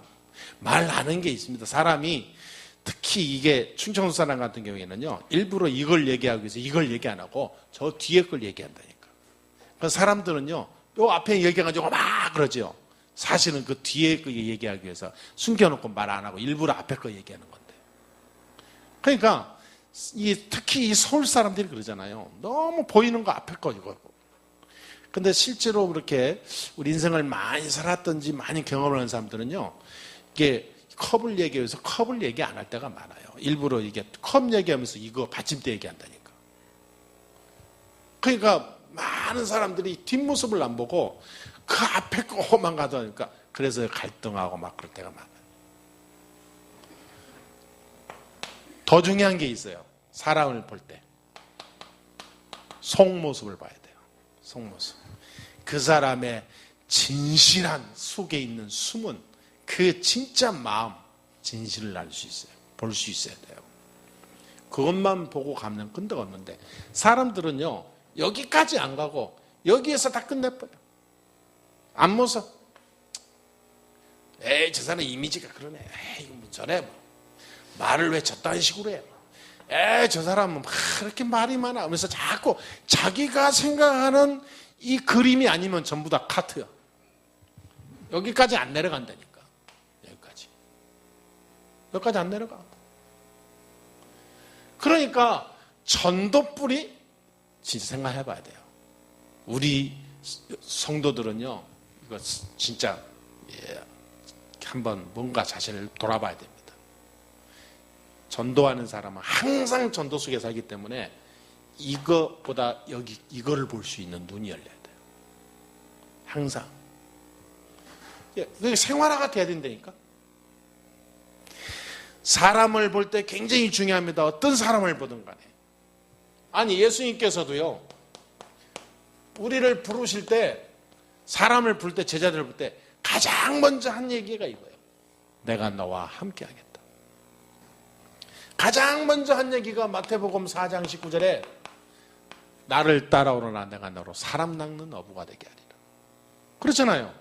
말하는 게 있습니다. 사람이 특히 이게 충청도 사람 같은 경우에는요 일부러 이걸 얘기하기 위해서 이걸 얘기 안 하고 저 뒤에 걸 얘기한다니까. 그러니까 사람들은요 요 앞에 얘기해가지고 막 그러죠. 사실은 그 뒤에 거 얘기하기 위해서 숨겨놓고 말 안 하고 일부러 앞에 거 얘기하는 건데. 그러니까 특히 이 서울 사람들이 그러잖아요. 너무 보이는 거 앞에 거 이거고. 근데 실제로 그렇게 우리 인생을 많이 살았던지 많이 경험을 한 사람들은요 이게 컵을 얘기해서 컵을 얘기 안 할 때가 많아요. 일부러 이게 컵 얘기하면서 이거 받침대 얘기한다니까. 그러니까 많은 사람들이 뒷모습을 안 보고 그 앞에 거만 가다니까 그래서 갈등하고 막 그럴 때가 많아요. 더 중요한 게 있어요. 사람을 볼 때 속모습을 봐야 돼요. 속모습. 그 사람의 진실한 속에 있는 숨은 그 진짜 마음, 진실을 알 수 있어요. 볼 수 있어야 돼요. 그것만 보고 가면 끈덕 없는데 사람들은요 여기까지 안 가고 여기에서 다 끝내버려. 앞모습. 에이 저 사람 이미지가 그러네. 에이 뭐 저래 뭐. 말을 왜 저딴 식으로 해. 에이 저 사람은 막 이렇게 말이 많아 하면서 자꾸 자기가 생각하는 이 그림이 아니면 전부 다 카트야. 여기까지 안 내려간다니까. 여기까지 안 내려가. 그러니까 전도뿌리 진짜 생각해 봐야 돼요. 우리 성도들은요 이거 진짜 한번 뭔가 자신을 돌아봐야 됩니다. 전도하는 사람은 항상 전도 속에 살기 때문에 이거보다 이거를 볼 수 있는 눈이 열려야 돼요. 항상. 그게 생활화가 돼야 된다니까. 사람을 볼 때 굉장히 중요합니다. 어떤 사람을 보든 간에. 아니 예수님께서도요 우리를 부르실 때 사람을 부를 때 제자들을 부를 때 가장 먼저 한 얘기가 이거예요. 내가 너와 함께 하겠다. 가장 먼저 한 얘기가 마태복음 4장 19절에 나를 따라오너라 내가 너로 사람 낚는 어부가 되게 하리라. 그렇잖아요.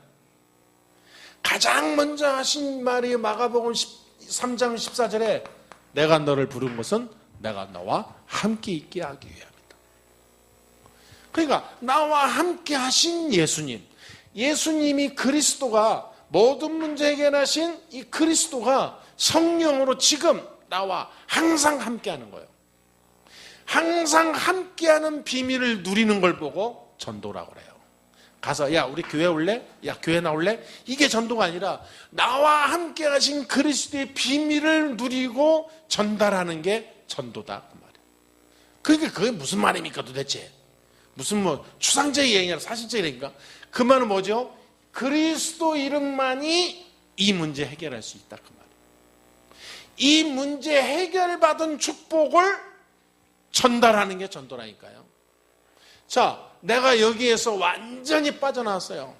가장 먼저 하신 말이 마가복음 3장 14절에 내가 너를 부른 것은 내가 너와 함께 있게 하기 위함이다. 그러니까 나와 함께 하신 예수님이 그리스도가 모든 문제 해결하신 이 그리스도가 성령으로 지금 나와 항상 함께하는 거예요. 항상 함께하는 비밀을 누리는 걸 보고 전도라고 그래요. 가서 야 우리 교회 올래? 야 교회 나올래? 이게 전도가 아니라 나와 함께 하신 그리스도의 비밀을 누리고 전달하는 게 전도다 그 말이에요. 그러니까 그게 무슨 말입니까 도대체? 무슨 뭐 추상적인 얘기냐 사실적인 얘기인가? 그 말은 뭐죠? 그리스도 이름만이 이 문제 해결할 수 있다 그 말이에요. 이 문제 해결받은 축복을 전달하는 게 전도라니까요. 자, 내가 여기에서 완전히 빠져나왔어요.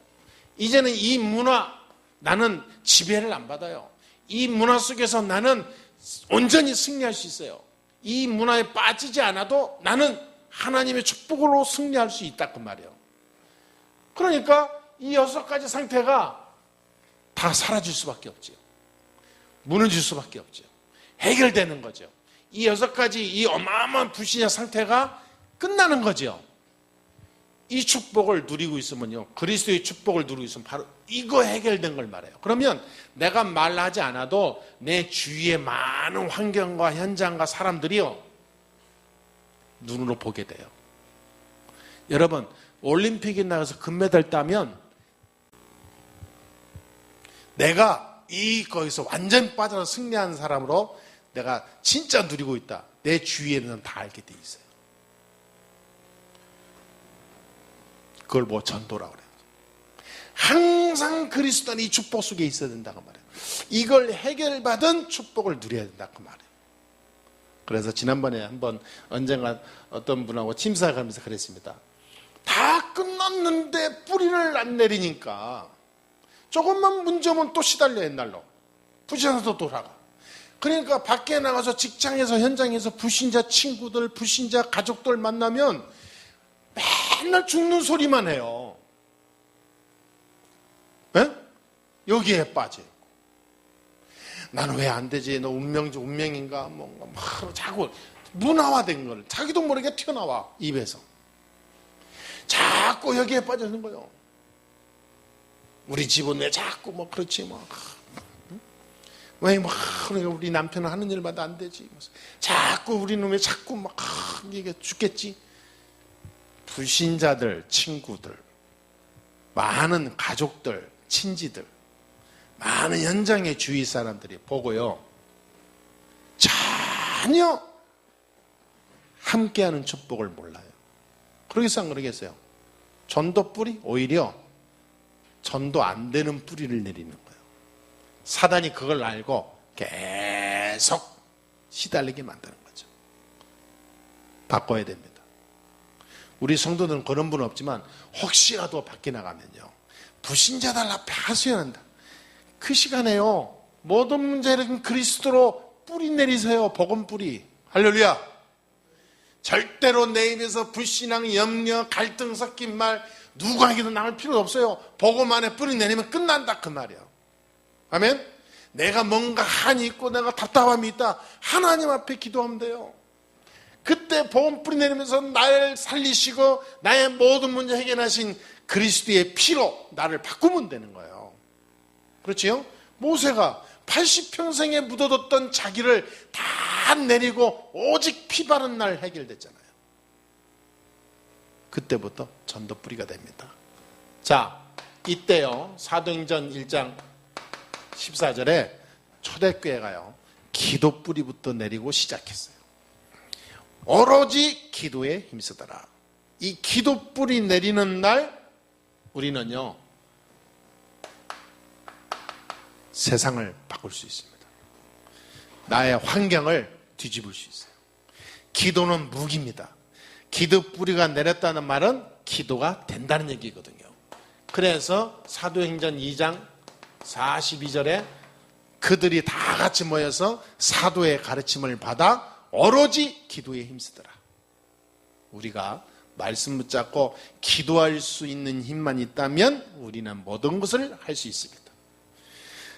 이제는 이 문화, 나는 지배를 안 받아요. 이 문화 속에서 나는 온전히 승리할 수 있어요. 이 문화에 빠지지 않아도 나는 하나님의 축복으로 승리할 수 있다 그 말이에요. 그러니까 이 6가지 상태가 다 사라질 수밖에 없죠. 무너질 수밖에 없죠. 해결되는 거죠. 이 6가지 이 어마어마한 불신의 상태가 끝나는 거죠. 이 축복을 누리고 있으면요, 그리스도의 축복을 누리고 있으면 바로 이거 해결된 걸 말해요. 그러면 내가 말하지 않아도 내 주위의 많은 환경과 현장과 사람들이요 눈으로 보게 돼요. 여러분 올림픽에 나가서 금메달 따면 내가 거기서 완전 빠져서 승리한 사람으로 내가 진짜 누리고 있다. 내 주위에는 다 알게 돼 있어요. 그걸 뭐 전도라고 그래요. 항상 그리스도는 이 축복 속에 있어야 된다고 말해요. 이걸 해결받은 축복을 누려야 된다고 말해요. 그래서 지난번에 한번 언젠가 어떤 분하고 침사가면서 그랬습니다. 다 끝났는데 뿌리를 안 내리니까 조금만 문제면 또 시달려 옛날로. 부신자도 돌아가. 그러니까 밖에 나가서 직장에서 현장에서 불신자 친구들, 불신자 가족들 만나면 맨날 죽는 소리만 해요. 에? 여기에 빠져요. 나는 왜 안 되지? 너 운명인가? 뭔가 막 자꾸 문화화된 걸 자기도 모르게 튀어나와 입에서. 자꾸 여기에 빠져있는 거예요. 우리 집은 왜 자꾸 뭐 그렇지 뭐. 왜 막 우리 남편은 하는 일마다 안 되지? 자꾸 우리는 왜 자꾸 막 이게 죽겠지? 불신자들, 친구들, 많은 가족들, 친지들, 많은 현장의 주위 사람들이 보고요. 전혀 함께하는 축복을 몰라요. 그러겠어요, 안 그러겠어요? 전도 뿌리? 오히려 전도 안 되는 뿌리를 내리는 거예요. 사단이 그걸 알고 계속 시달리게 만드는 거죠. 바꿔야 됩니다. 우리 성도들은 그런 분 없지만 혹시라도 밖에 나가면요. 불신자들 앞에 하소연 한다. 그 시간에요. 모든 문제는 그리스도로 뿌리 내리세요. 복음 뿌리. 할렐루야. 절대로 내 입에서 불신앙, 염려, 갈등 섞인 말 누구에게도 나올 필요 없어요. 복음 안에 뿌리 내리면 끝난다 그 말이에요. 아멘. 내가 뭔가 한이 있고 내가 답답함이 있다. 하나님 앞에 기도하면 돼요. 그때 복음 뿌리 내리면서 나를 살리시고 나의 모든 문제 해결하신 그리스도의 피로 나를 바꾸면 되는 거예요. 그렇지요? 모세가 80평생에 묻어뒀던 자기를 다 내리고 오직 피 바른 날 해결됐잖아요. 그때부터 전도 뿌리가 됩니다. 자, 이때요. 사도행전 1장 14절에 초대교회가요. 기도 뿌리부터 내리고 시작했어요. 오로지 기도에 힘쓰더라. 이 기도 뿌리 내리는 날 우리는요 세상을 바꿀 수 있습니다. 나의 환경을 뒤집을 수 있어요. 기도는 무기입니다. 기도 뿌리가 내렸다는 말은 기도가 된다는 얘기거든요. 그래서 사도행전 2장 42절에 그들이 다 같이 모여서 사도의 가르침을 받아 오로지 기도에 힘쓰더라. 우리가 말씀 붙잡고 기도할 수 있는 힘만 있다면 우리는 모든 것을 할 수 있습니다.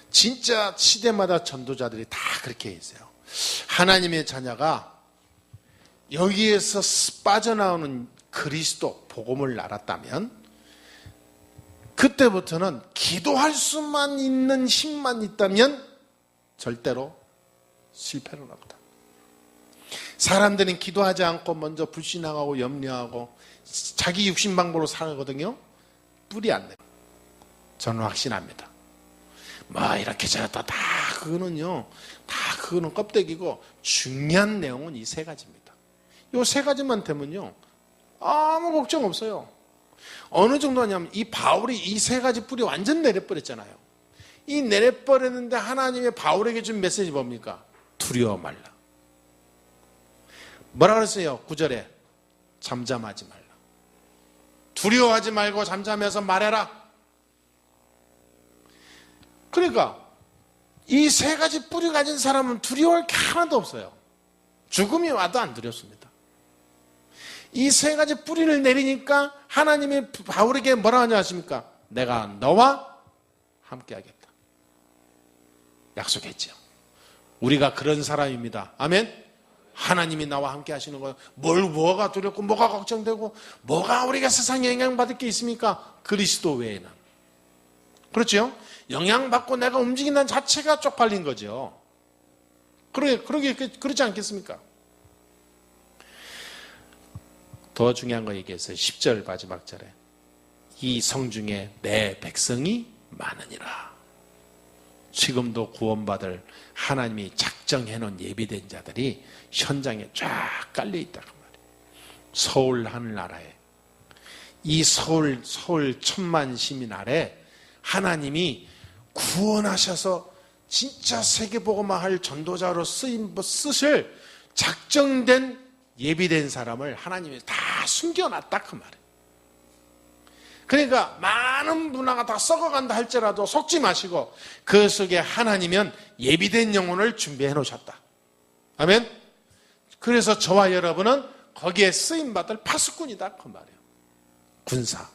진짜 시대마다 전도자들이 다 그렇게 했어요. 하나님의 자녀가 여기에서 빠져나오는 그리스도 복음을 알았다면 그때부터는 기도할 수만 있는 힘만 있다면 절대로 실패는 없다. 사람들은 기도하지 않고 먼저 불신앙하고 염려하고 자기 육신 방법으로 살거든요. 뿌리 안 내요. 저는 확신합니다. 뭐 이렇게 저렇다 다 그거는 껍데기고 중요한 내용은 이 세 가지입니다. 이 세 가지만 되면요 아무 걱정 없어요. 어느 정도 하냐면 이 바울이 이 세 가지 뿌리 완전 내려버렸잖아요. 이 내려버렸는데 하나님의 바울에게 준 메시지 뭡니까? 두려워 말라. 뭐라 그랬어요? 9절에 잠잠하지 말라. 두려워하지 말고 잠잠해서 말해라. 그러니까 이 세 가지 뿌리 가진 사람은 두려워할 게 하나도 없어요. 죽음이 와도 안 두렵습니다. 이 세 가지 뿌리를 내리니까 하나님이 바울에게 뭐라 하냐 하십니까? 내가 너와 함께 하겠다. 약속했죠. 우리가 그런 사람입니다. 아멘. 하나님이 나와 함께 하시는 거예요. 뭐가 두렵고 뭐가 걱정되고 뭐가 우리가 세상에 영향받을 게 있습니까? 그리스도 외에는. 그렇죠? 영향받고 내가 움직인다는 자체가 쪽팔린 거죠. 그러지 않겠습니까? 더 중요한 거 얘기했어요. 10절 마지막 절에 이 성중에 내 백성이 많으니라. 지금도 구원받을 하나님이 작정해놓은 예비된 자들이 현장에 쫙 깔려있다고 말이에요. 서울 하늘나라에 이 서울 천만 시민 아래 하나님이 구원하셔서 진짜 세계복음화할 전도자로 쓰실 작정된 예비된 사람을 하나님이 다 숨겨놨다 그 말이에요. 그러니까 많은 문화가 다 썩어간다 할지라도 속지 마시고 그 속에 하나님은 예비된 영혼을 준비해 놓으셨다. 아멘. 그래서 저와 여러분은 거기에 쓰임받을 파수꾼이다 그 말이에요. 군사.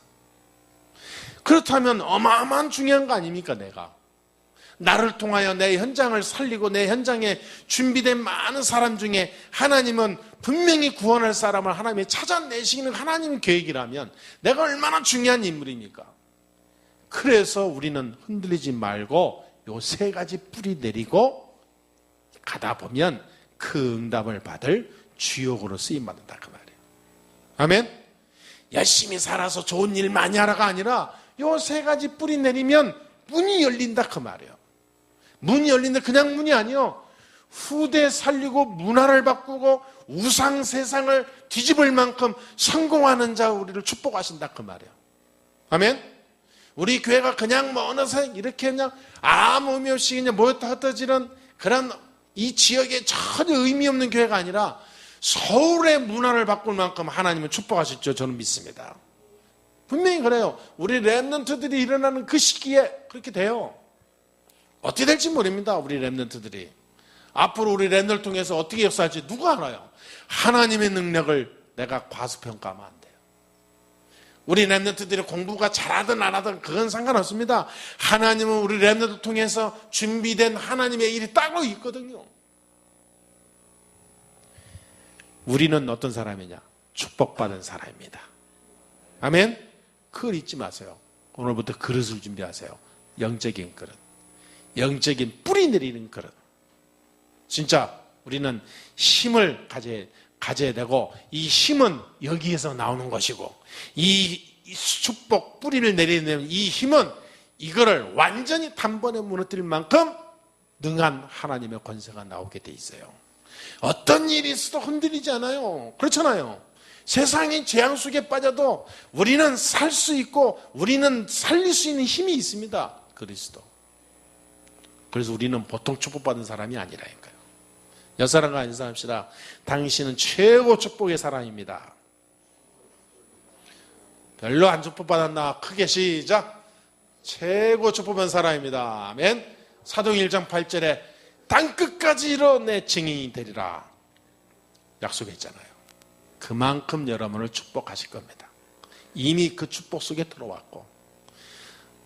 그렇다면 어마어마한 중요한 거 아닙니까? 내가 나를 통하여 내 현장을 살리고 내 현장에 준비된 많은 사람 중에 하나님은 분명히 구원할 사람을 하나님이 찾아내시는 하나님 계획이라면 내가 얼마나 중요한 인물입니까? 그래서 우리는 흔들리지 말고 요 세 가지 뿌리 내리고 가다 보면 그 응답을 받을 주역으로 쓰임받는다 그 말이에요. 아멘. 열심히 살아서 좋은 일 많이 하라가 아니라 요 세 가지 뿌리 내리면 문이 열린다 그 말이에요. 문이 열린데 그냥 문이 아니요. 후대 살리고 문화를 바꾸고 우상 세상을 뒤집을 만큼 성공하는 자 우리를 축복하신다 그 말이에요. 아멘. 우리 교회가 그냥 뭐 어느새 이렇게 그냥 아무 의미 없이 그냥 모였다 흩어지는 그런 이 지역에 전혀 의미 없는 교회가 아니라 서울의 문화를 바꿀 만큼 하나님은 축복하실 줄 저는 믿습니다. 분명히 그래요. 우리 렘넌트들이 일어나는 그 시기에 그렇게 돼요. 어떻게 될지 모릅니다. 우리 렘넌트들이. 앞으로 우리 렘넌트를 통해서 어떻게 역사할지 누가 알아요? 하나님의 능력을 내가 과소평가하면 안 돼요. 우리 렘넌트들이 공부가 잘하든 안 하든 그건 상관없습니다. 하나님은 우리 렘넌트를 통해서 준비된 하나님의 일이 따로 있거든요. 우리는 어떤 사람이냐? 축복받은 사람입니다. 아멘? 그걸 잊지 마세요. 오늘부터 그릇을 준비하세요. 영적인 그릇. 영적인 뿌리 내리는 그릇. 진짜 우리는 힘을 가져야 되고 이 힘은 여기에서 나오는 것이고 이 축복 뿌리를 내리는 이 힘은 이거를 완전히 단번에 무너뜨릴 만큼 능한 하나님의 권세가 나오게 돼 있어요. 어떤 일이 있어도 흔들리지 않아요. 그렇잖아요. 세상이 재앙 속에 빠져도 우리는 살 수 있고 우리는 살릴 수 있는 힘이 있습니다. 그리스도. 그래서 우리는 보통 축복받은 사람이 아니라니까요. 여사람과 인사합시다. 당신은 최고 축복의 사람입니다. 별로 안 축복받았나? 크게 시작. 최고 축복받은 사람입니다. 아멘. 사도행 1장 8절에 땅끝까지 이뤄 내 증인이 되리라 약속했잖아요. 그만큼 여러분을 축복하실 겁니다. 이미 그 축복 속에 들어왔고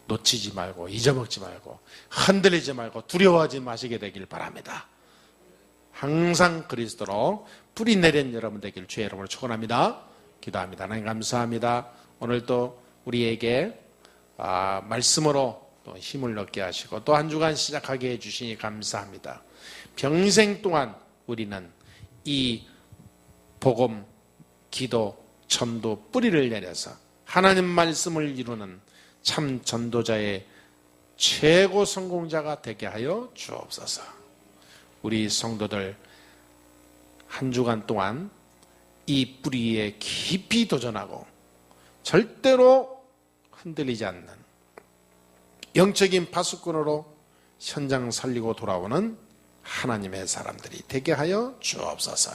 놓치지 말고 잊어먹지 말고 흔들리지 말고 두려워하지 마시게 되길 바랍니다. 항상 그리스도로 뿌리 내린 여러분 되길 주의 이름으로 축원합니다. 기도합니다. 하나님 감사합니다. 오늘도 우리에게 말씀으로 또 힘을 얻게 하시고 또 한 주간 시작하게 해주시니 감사합니다. 평생 동안 우리는 이 복음, 기도, 전도 뿌리를 내려서 하나님 말씀을 이루는 참 전도자의 최고 성공자가 되게 하여 주옵소서. 우리 성도들 한 주간 동안 이 뿌리에 깊이 도전하고 절대로 흔들리지 않는 영적인 파수꾼으로 현장 살리고 돌아오는 하나님의 사람들이 되게 하여 주옵소서.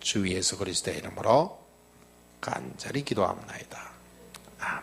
주 예수 그리스도의 이름으로 간절히 기도합니다. 아멘.